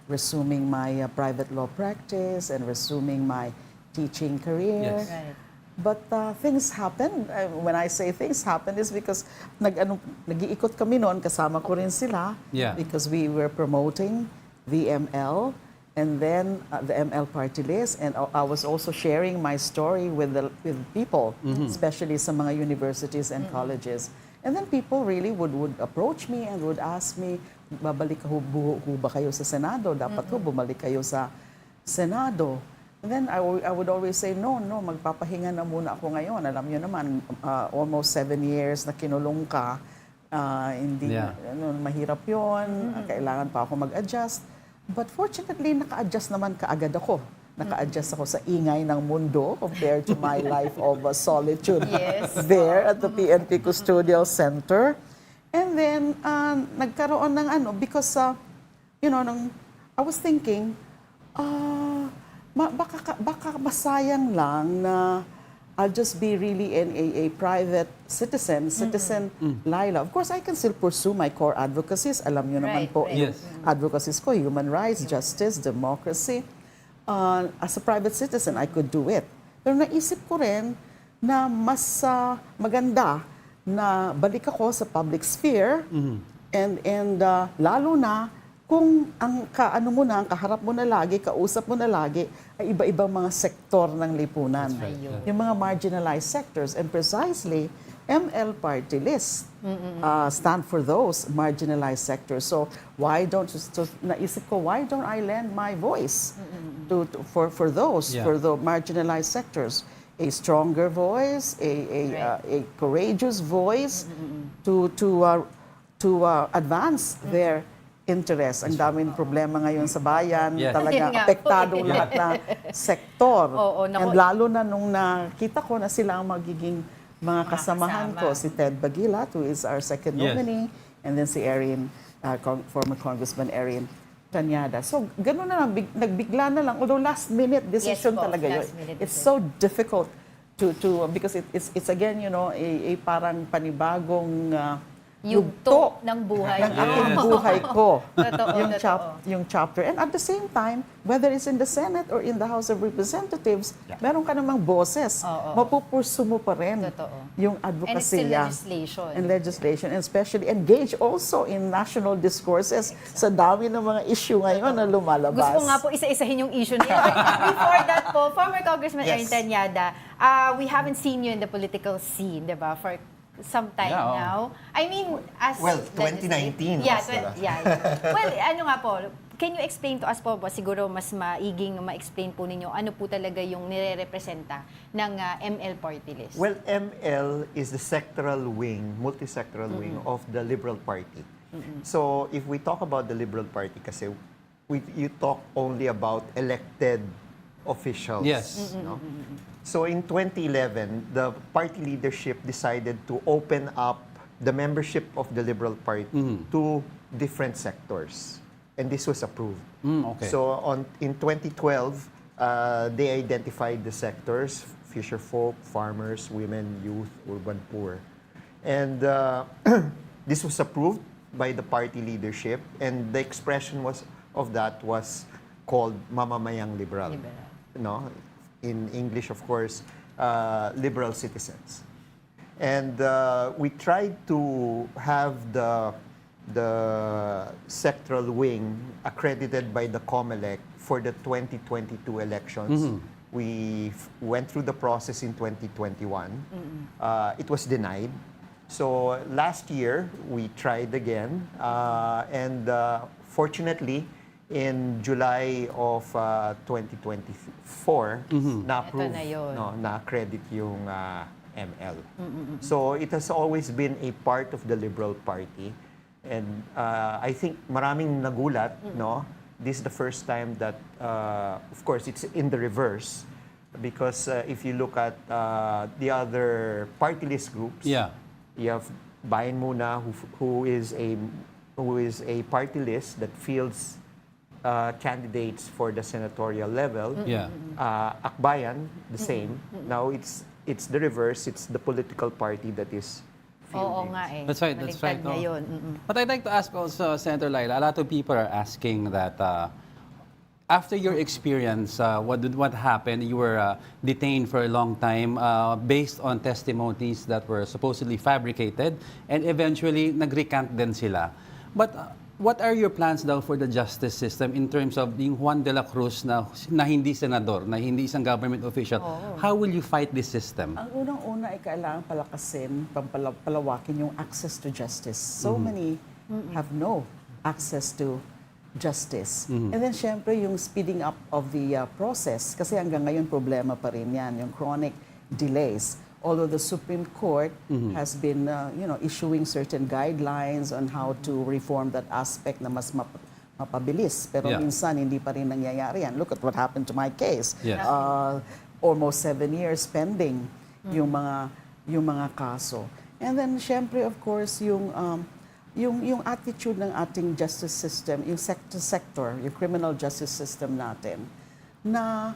resuming my private law practice and resuming my teaching career. Yes. Right. But things happen. When I say things happen is because nag-iikot kami noon, kasama ko rin sila because we were promoting the ML and then the ML party list, and I was also sharing my story with people, especially sa mga universities and colleges. And then people really would approach me and would ask me, babalik ho ba kayo sa Senado? Dapat ho bumalik kayo sa Senado. And then I would always say, no, magpapahinga na muna ako ngayon. Alam niyo naman, almost 7 years na kinulong ka, mahirap yun, kailangan pa ako mag-adjust. But fortunately, naka-adjust naman kaagad ako. Naka-adjust ako sa ingay ng mundo compared to my life of solitude there at the PNP Custodial Center. And then, nagkaroon ng because, I was thinking, baka masayang lang na I'll just be really a private citizen Laila. Of course, I can still pursue my core advocacies. Alam niyo naman po, yung advocacies ko, human rights, justice, democracy. As a private citizen, I could do it. Pero naisip ko rin na mas maganda na balik ako sa public sphere and lalo na kung ang kaharap mo na lagi, kausap mo na lagi, ay iba-ibang mga sektor ng lipunan. Yung mga marginalized sectors. And precisely, ML party list stand for those marginalized sectors. So naisip ko, why don't I lend my voice for the marginalized sectors? A stronger voice, a courageous voice to advance their interest. Ang daming problema ngayon sa bayan. Talaga apektado lahat na sektor. And lalo na nung nakita ko na sila ang magiging mga kasamahan ko. Si Ted Bagilat, who is our second nominee, and then si Erin, former Congressman Erin Tanyada. So, gano'n na lang, nagbigla na lang. Although last minute decision talaga yun. It's so difficult to because it's again, a parang panibagong yugto ng buhay ng aking buhay ko. Totoo. Yung chapter. And at the same time, whether it's in the Senate or in the House of Representatives, meron ka namang boses. Mapupursu mo pa rin yung advocacy. And it's still legislation. And legislation. And especially engage also in national discourses sa dami ng mga issue ngayon na lumalabas. Gusto ko nga po isa-isahin yung issue na yun. Before that po, former Congressman Erin Tanyada, we haven't seen you in the political scene, di ba? For some time now. I mean, as... Well, 2019. Well, ano nga po, can you explain to us po, siguro mas maiging ma-explain po ninyo, ano po talaga yung nire-representa ng ML party list? Well, ML is the sectoral wing, multi-sectoral wing of the Liberal Party. So, if we talk about the Liberal Party, kasi you talk only about elected officials. Yes. No? So in 2011, the party leadership decided to open up the membership of the Liberal Party to different sectors. And this was approved. So in 2012, they identified the sectors, fisherfolk, farmers, women, youth, urban poor. And this was approved by the party leadership, and the expression of that was called Mamamayang Liberal. No? In English, of course, liberal citizens. And we tried to have the sectoral wing accredited by the COMELEC for the 2022 elections. We went through the process in 2021. It was denied. So last year, we tried again. And fortunately, in July of 2024, na-approve, na-accredit yung ML. So it has always been a part of the Liberal Party. And I think maraming nagulat, no? This is the first time that, of course, it's in the reverse. Because if you look at the other party list groups, you have Bayan Muna, who is a party list that fields candidates for the senatorial level. Akbayan, the same. Now it's the reverse. It's the political party that is fielding. That's right. That's right. But I'd like to ask also, Senator Laila, a lot of people are asking that after your experience, what happened? You were detained for a long time based on testimonies that were supposedly fabricated, and eventually nag-recant din sila. But what are your plans daw for the justice system in terms of being Juan de la Cruz na hindi senador, na hindi isang government official? How will you fight this system? Ang unang-una ay kailangan palakasin, palawakin yung access to justice. So many have no access to justice. And then syempre yung speeding up of the process, kasi hanggang ngayon problema pa rin yan, yung chronic delays. Although the Supreme Court has been issuing certain guidelines on how to reform that aspect na mas mapabilis. Pero minsan hindi pa rin nangyayari yan. Look at what happened to my case. Almost 7 years pending yung mga kaso. And then syempre of course yung attitude ng ating justice system, yung sector, yung criminal justice system natin, na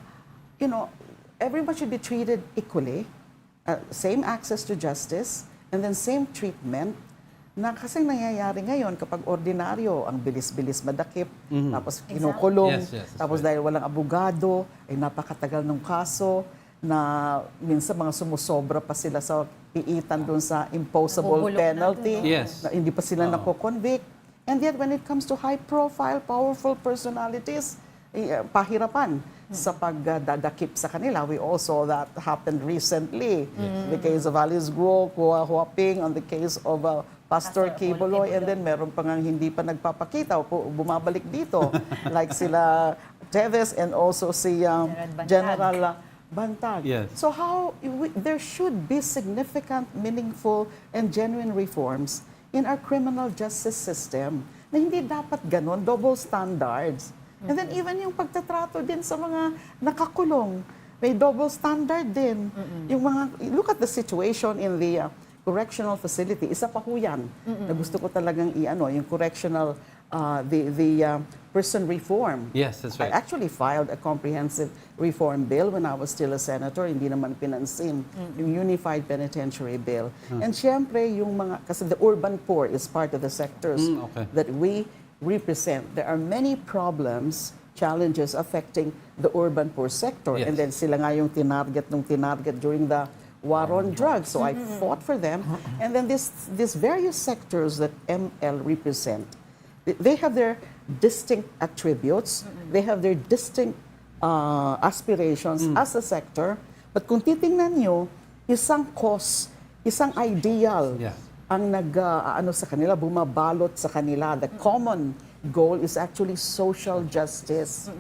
everyone should be treated equally. Same access to justice, and then same treatment, na kasi nangyayari ngayon kapag ordinaryo, ang bilis-bilis madakip, tapos kinukulong, tapos dahil walang abogado, ay napakatagal ng kaso, na minsan mga sumusobra pa sila sa piitan doon sa imposable penalty, na hindi pa sila nako-convict. And yet when it comes to high-profile, powerful personalities, pahirapan sa pagdadakip sa kanila. We all saw that happened recently. The case of Alice Guo, Huaping, on the case of Pastor Quiboloy, and then meron pa nga hindi pa nagpapakita o bumabalik dito. Like sila Teves and also si General Bantag. So there should be significant, meaningful, and genuine reforms in our criminal justice system na hindi dapat ganon, double standards. And then even yung pagtatrato din sa mga nakakulong, may double standard din. Yung look at the situation in the correctional facility. Isa pa ho yan na gusto ko talagang yung correctional, the prison reform. Yes, that's right. I actually filed a comprehensive reform bill when I was still a senator, hindi naman pinansin, yung Unified Penitentiary Bill. And syempre, kasi the urban poor is part of the sectors that we represent. There are many problems, challenges affecting the urban poor sector. And then sila nga yung tinarget during the war on drugs. So I fought for them. And then these various sectors that ML represent, they have their distinct attributes. They have their distinct aspirations as a sector. But kung titingnan nyo, isang cause, isang ideal, ang sa kanila, bumabalot sa kanila. The common goal is actually social justice,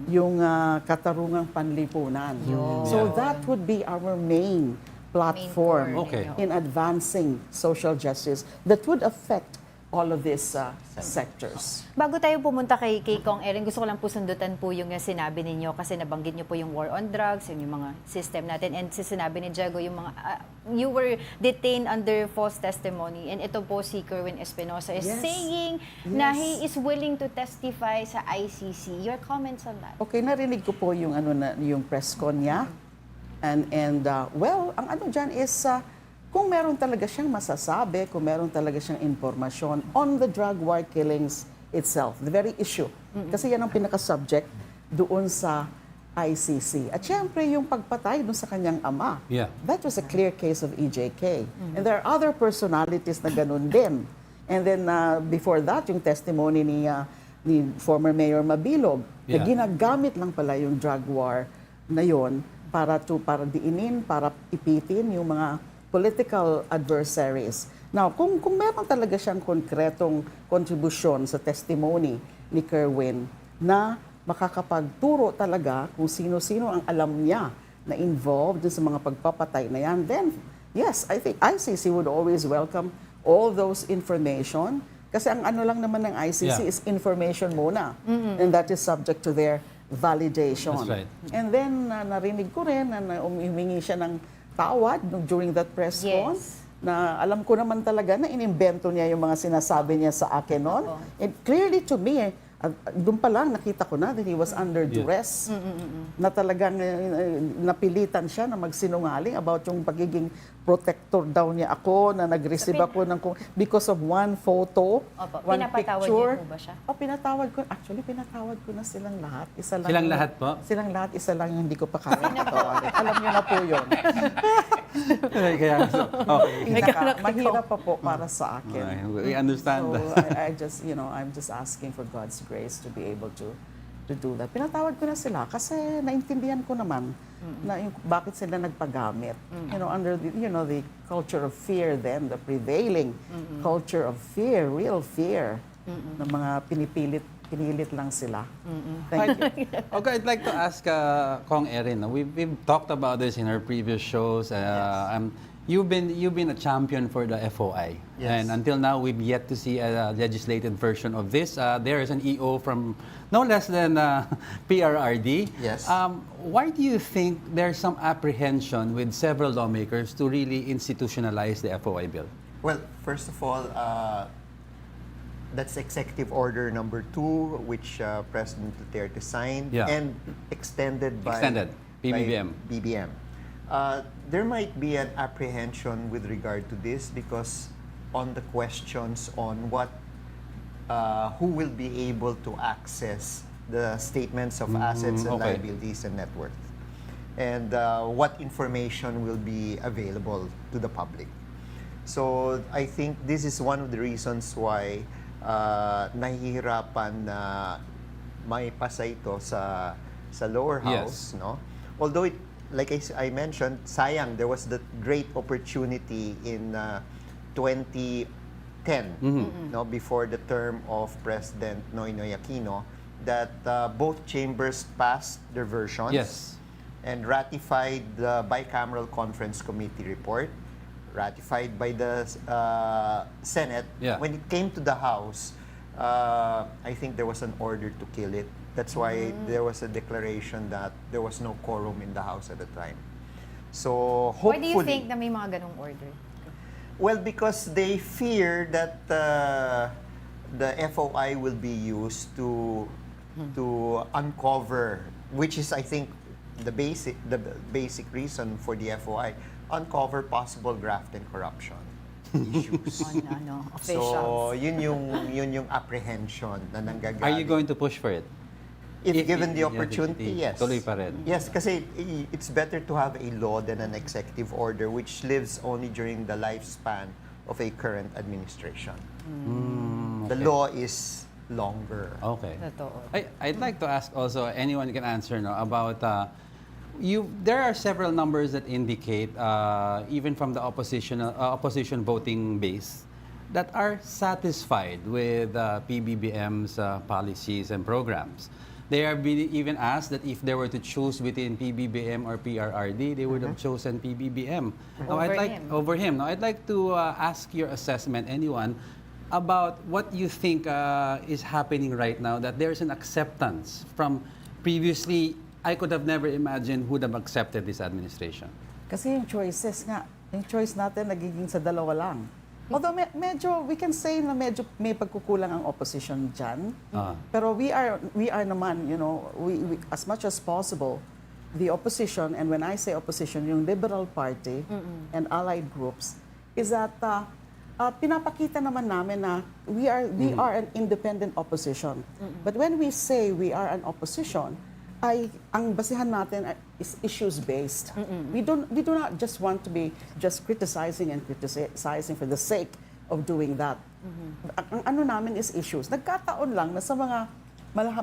yung katarungang panlipunan. So that would be our main platform in advancing social justice that would affect all of these sectors. Bago tayo pumunta kay Kong Erin, gusto ko lang po sundutan po yung sinabi ninyo kasi nabanggit niyo po yung war on drugs, yung mga system natin, and sinabi ni Diego yung mga you were detained under false testimony, and ito po si Kerwin Espinosa is saying na he is willing to testify sa ICC. Your comments on that? Okay, narinig ko po yung yung press con niya. And well, ang diyan is kung meron talaga siyang masasabi, kung meron talaga siyang impormasyon on the drug war killings itself, the very issue. Kasi yan ang pinaka-subject doon sa ICC. At syempre, yung pagpatay doon sa kanyang ama. Yeah. That was a clear case of EJK. And there are other personalities na ganun din. And then, before that, yung testimony ni former Mayor Mabilog, na ginagamit lang pala yung drug war na yon para diinin, para ipitin yung mga political adversaries. Now, kung meron talaga siyang konkretong kontribusyon sa testimony ni Kerwin na makakapagturo talaga kung sino-sino ang alam niya na involved sa mga pagpapatay na yan, then yes, I think ICC would always welcome all those information kasi ang ano lang naman ng ICC is information muna. And that is subject to their validation. That's right. And then narinig ko rin na humingi siya ng tawad during that press con na alam ko naman talaga na inimbento niya yung mga sinasabi niya sa akin noon. And clearly to me, doon pa lang nakita ko na that he was under duress. Na talagang napilitan siya na magsinungaling about yung pagiging protector daw niya ako, na nag-receive ako ng because of one photo, one pinapatawad picture. niyo po ba siya? Pinatawad ko. Actually, pinatawad ko na silang lahat. Isa lang Silang lahat po? Silang lahat, isa lang yung hindi ko pa kaya patawagin. Alam niyo na po yun. Kaya, Mahirap pa po para sa akin. We understand So, that. I just, I'm just asking for God's grace to be able to do that. Pinatawad ko na sila kasi naintindihan ko naman na bakit sila nagpagamit. Under the culture of fear then, the prevailing culture of fear, real fear, na mga pinilit lang sila. Thank you. Okay, I'd like to ask Kong Erin. We've talked about this in our previous shows. You've been a champion for the FOI, and until now we've yet to see a legislated version of this. There is an EO from no less than PRRD. Yes. Why do you think there's some apprehension with several lawmakers to really institutionalize the FOI bill? Well, first of all, that's Executive Order number 2, which President Duterte signed and extended by PBBM. BBM. There might be an apprehension with regard to this because on the questions on who will be able to access the statements of assets and liabilities and net worth, and what information will be available to the public. So I think this is one of the reasons why nahihirapan na may pasa ito sa lower house, no? Although like I mentioned, sayang, there was the great opportunity in 2010, no, before the term of President Noynoy Aquino, that both chambers passed their versions and ratified the bicameral conference committee report, ratified by the Senate. When it came to the House, I think there was an order to kill it. That's why there was a declaration that there was no quorum in the House at the time. So Why hopefully, do you think na may mga ganong order? well, because they fear that the FOI will be used to uncover, which is I think the basic reason for the FOI, uncover possible graft and corruption issues. Officials. So yun yung apprehension na nanggagaling. Are you going to push for it? If given the opportunity, yes. Tuloy pa rin. Yes, kasi it's better to have a law than an executive order which lives only during the lifespan of a current administration. The law is longer. Okay. Totoo. I'd like to ask also, anyone can answer about there are several numbers that indicate, even from the opposition voting base, that are satisfied with PBBM's policies and programs. They are being even asked that if they were to choose between PBBM or PRRD, they would have chosen PBBM. Over him. Now, I'd like to ask your assessment, anyone, about what you think is happening right now, that there's an acceptance from previously. I could have never imagined who would have accepted this administration. Kasi yung choices nga, yung choice natin nagiging sa dalawa lang. Although medyo, we can say na medyo may pagkukulang ang opposition dyan. Pero we are naman, we as much as possible, the opposition, and when I say opposition, yung Liberal Party and allied groups, is that pinapakita naman namin na we are an independent opposition. But when we say we are an opposition, ang basihan natin is issues-based. We do not just want to be just criticizing for the sake of doing that. Ang ano namin is issues. Nagkataon lang na sa mga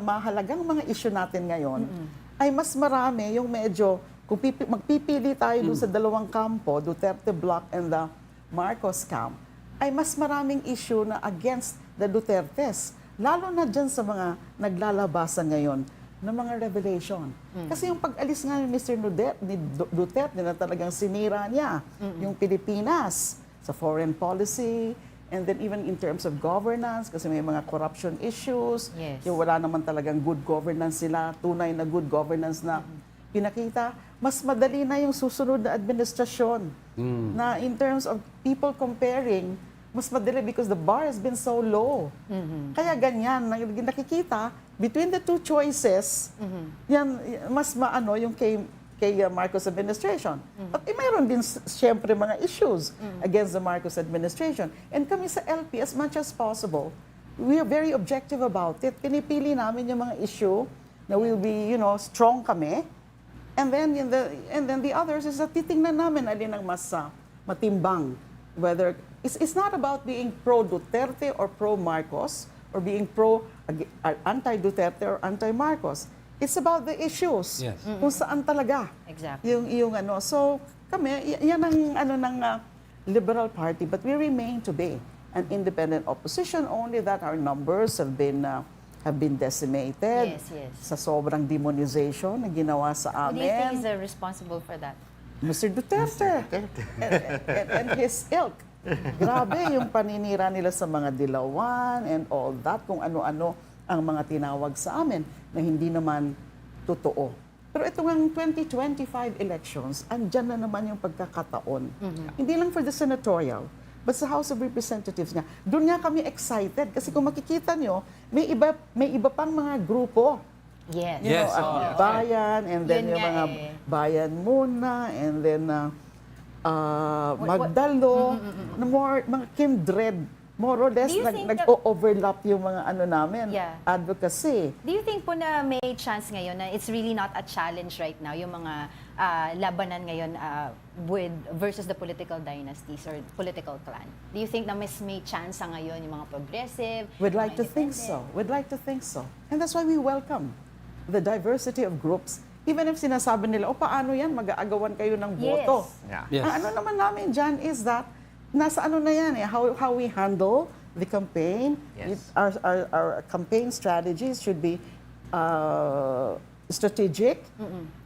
mahalagang mga issue natin ngayon, ay mas marami yung medyo, kung magpipili tayo doon sa dalawang kampo, Duterte block and the Marcos camp, ay mas maraming issue na against the Dutertes. Lalo na dyan sa mga naglalabasan ngayon ng mga revelation. Kasi yung pag-alis nga ni Mr. Duterte na talagang sinira niya yung Pilipinas sa foreign policy, and then even in terms of governance, kasi may mga corruption issues, yung wala naman talagang good governance sila, tunay na good governance na pinakita, mas madali na yung susunod na administrasyon. Na in terms of people comparing, mas madali because the bar has been so low. Kaya ganyan, nakikita, between the two choices, yan, mas maano yung kay Marcos administration. But mayroon din siyempre mga issues against the Marcos administration. And kami sa LP, as much as possible, we are very objective about it. Pinipili namin yung mga issue na will be, strong kami. And then the others is that titingnan namin alin ang mas matimbang. Whether it's not about being pro Duterte or pro Marcos or being anti Duterte or anti Marcos. It's about the issues. Kung saan talaga. Exactly. Yung ano. So kami yan ang ng Liberal Party, but we remain to be an independent opposition, only that our numbers have been decimated sa sobrang demonization na ginawa sa amin. Who do you think is responsible for that? Mr. Duterte. And his ilk. Grabe yung paninira nila sa mga dilawan and all that, kung ano-ano ang mga tinawag sa amin na hindi naman totoo. Pero ito ng 2025 elections, andyan na naman yung pagkakataon. Hindi lang for the senatorial, but sa House of Representatives nga. Doon nga kami excited kasi kung makikita nyo, may iba pang mga grupo. Bayan, and then yung mga Bayan Muna, and then Magdalo, na mga kindred, more or less, nag-overlap yung mga ano namin, advocacy. Do you think po na may chance ngayon na it's really not a challenge right now, yung mga labanan ngayon versus the political dynasties or political clan? Do you think na may chance ngayon yung mga progressive? We'd like to think so. We'd like to think so. And that's why we welcome the diversity of groups. Even if sinasabi nila, paano yan, mag-aagawan kayo ng boto. Ang ano naman namin dyan is that, nasa ano na yan, how we handle the campaign. Our campaign strategies should be strategic,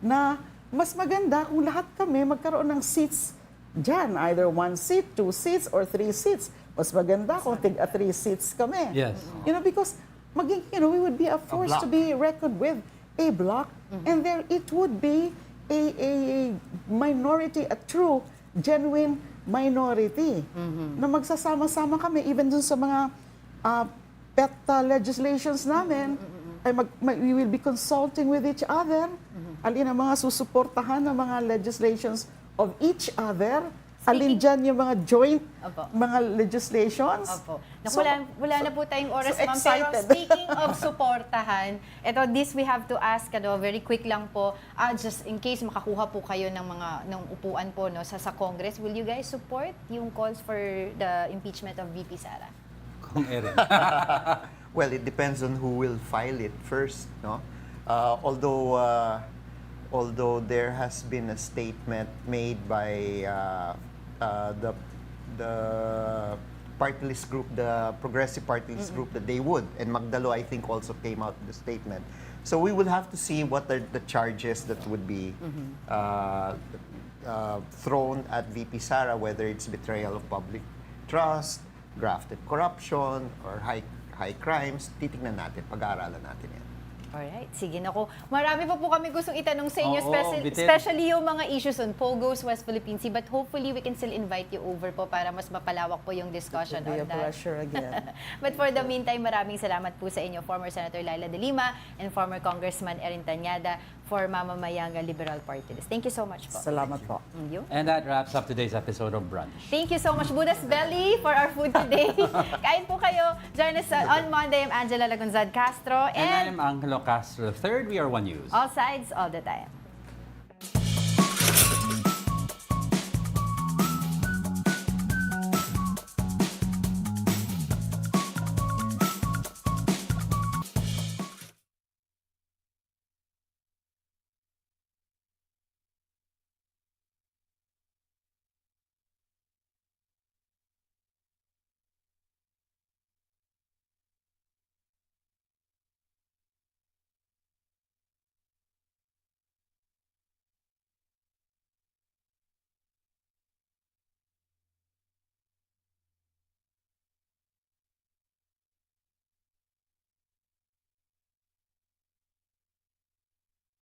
na mas maganda kung lahat kami magkaroon ng seats dyan, either 1 seat, 2 seats, or 3 seats. Mas maganda kung 3 seats kami. Because we would be a force to be reckoned with, a block, and there it would be a minority, a true, genuine minority, na magsasama-sama kami, even dun sa mga pet legislations namin, we will be consulting with each other, alin ang mga susuportahan ng mga legislations of each other, alin dyan yung mga joint mga legislations. Wala na po tayong oras, ma'am. Pero speaking of suportahan, this we have to ask, very quick lang po, just in case makakuha po kayo ng upuan po sa Congress, will you guys support yung calls for the impeachment of VP Sara? Kung Erin. Well, it depends on who will file it first, no? Although there has been a statement made by the party list group, the progressive party list group, that they would, and Magdalo, I think, also came out with the statement. So we will have to see what are the charges that would be thrown at VP Sara, whether it's betrayal of public trust, grafted corruption, or high crimes. Titignan natin, pag-aaralan natin yan. Alright, sige na ko. Marami pa po kami gustong itanong sa inyo, especially yung mga issues on Pogo's West Philippine Sea, but hopefully we can still invite you over po para mas mapalawak po yung discussion on that. It will be a pleasure again. But for the meantime, maraming salamat po sa inyo, former Senator Laila de Lima and former Congressman Erin Tanyada, for for Mamamayang Liberal Party List. Thank you so much po. Salamat po. You. And that wraps up today's episode of Brunch. Thank you so much, Buddha's Belly, for our food today. Kain po kayo. Join us on Monday. I'm Angela Lagunzad Castro. And I'm Angelo Castro III. We are One News. All sides, all the time.